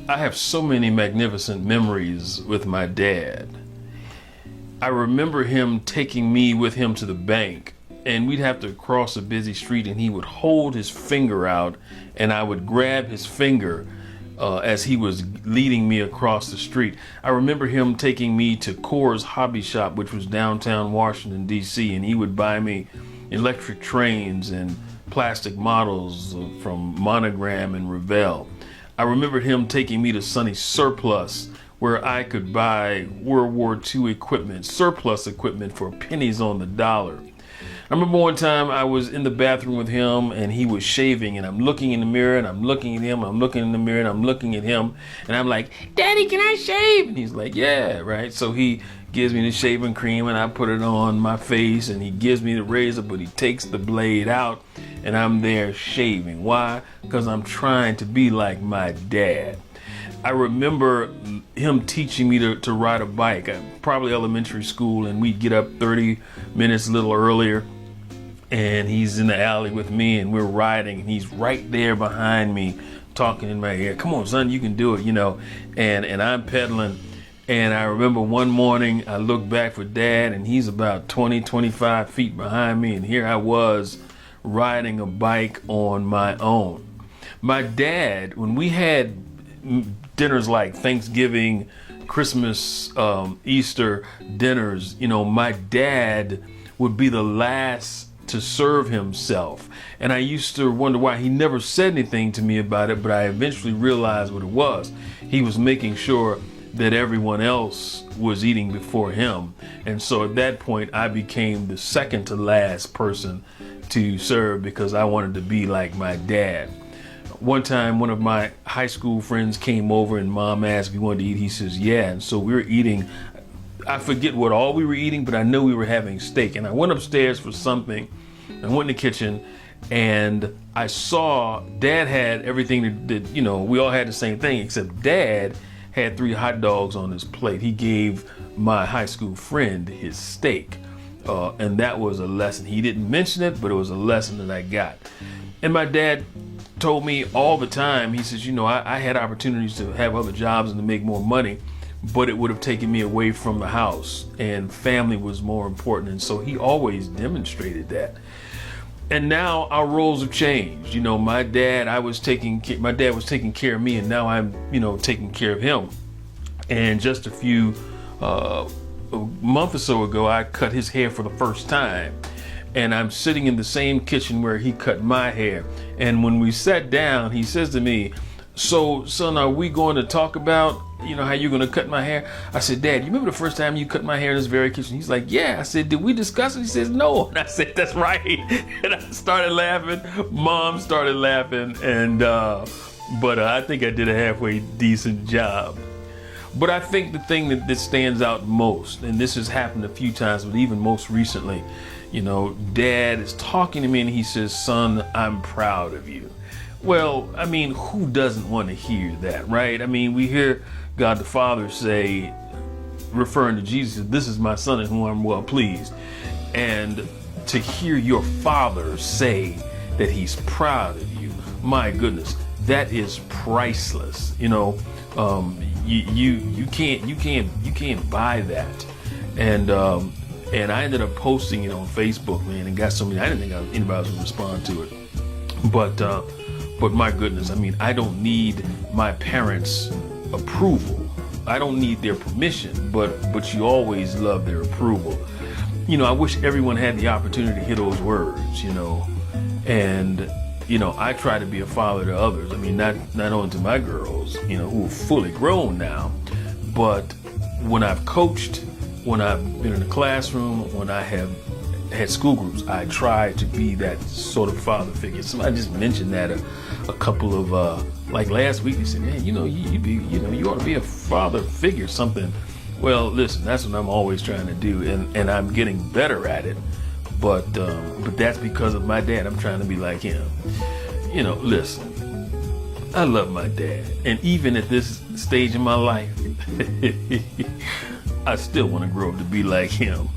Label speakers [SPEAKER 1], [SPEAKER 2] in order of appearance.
[SPEAKER 1] I have so many magnificent memories with my dad. I remember him taking me with him to the bank, and we'd have to cross a busy street, and he would hold his finger out, and I would grab his finger as he was leading me across the street. I remember him taking me to Coors Hobby Shop, which was downtown Washington, D.C., and he would buy me electric trains and plastic models from Monogram and Revell. I remember him taking me to Sunny Surplus, where I could buy World War II equipment, surplus equipment for pennies on the dollar. I remember one time I was in the bathroom with him and he was shaving, and I'm looking in the mirror and I'm looking at him, I'm looking in the mirror and I'm looking at him, and I'm like, "Daddy, can I shave?" And he's like, "Yeah," right? So he gives me the shaving cream and I put it on my face, and he gives me the razor, but he takes the blade out and I'm there shaving. Why? Because I'm trying to be like my dad. I remember him teaching me to ride a bike, probably elementary school, and we'd get up 30 minutes a little earlier, and he's in the alley with me and we're riding, and he's right there behind me talking in my ear, "Come on, son, you can do it," and I'm pedaling. And I remember one morning I looked back for Dad, and he's about 20-25 feet behind me, and here I was riding a bike on my own. My dad, when we had dinners like Thanksgiving, Christmas, Easter dinners, my dad would be the last to serve himself. And I used to wonder why he never said anything to me about it, but I eventually realized what it was. He was making sure that everyone else was eating before him. And so at that point, I became the second to last person to serve because I wanted to be like my dad. One time, one of my high school friends came over and Mom asked if we wanted to eat. He says, "Yeah." And so we were eating. I forget what all we were eating, but I know we were having steak. And I went upstairs for something. I went in the kitchen and I saw Dad had everything that we all had the same thing, except Dad had 3 hot dogs on his plate. He gave my high school friend his steak. And that was a lesson. He didn't mention it, but it was a lesson that I got. And my dad told me all the time, he says, I had opportunities to have other jobs and to make more money, but it would have taken me away from the house, and family was more important. And so he always demonstrated that. And now our roles have changed. My dad was taking care of me, and now I'm, taking care of him. And just a month or so ago, I cut his hair for the first time. And I'm sitting in the same kitchen where he cut my hair. And when we sat down, he says to me, "So, son, are we going to talk about, how you're going to cut my hair?" I said, "Dad, you remember the first time you cut my hair in this very kitchen?" He's like, "Yeah." I said, "Did we discuss it?" He says, "No." And I said, "That's right." And I started laughing. Mom started laughing. And, but I think I did a halfway decent job. But I think the thing that stands out most, and this has happened a few times, but even most recently, Dad is talking to me and he says, "Son, I'm proud of you." Well, who doesn't want to hear that, right? We hear God the Father say, referring to Jesus, "This is my son in whom I'm well pleased." And to hear your father say that he's proud of you, my goodness, that is priceless. You can't buy that. And I ended up posting it on Facebook, man, and got so many. I didn't think anybody was gonna respond to it, but my goodness, I don't need my parents' approval. I don't need their permission, but you always love their approval. I wish everyone had the opportunity to hear those words, and I try to be a father to others. Not only to my girls, who are fully grown now, but when I've coached, when I've been in the classroom, when I have had school groups, I try to be that sort of father figure. Somebody just mentioned that a couple of like last week. They said, "Man, you ought to be a father figure, something." Well, listen, that's what I'm always trying to do, and I'm getting better at it. But that's because of my dad. I'm trying to be like him. Listen, I love my dad, and even at this stage in my life, I still want to grow up to be like him.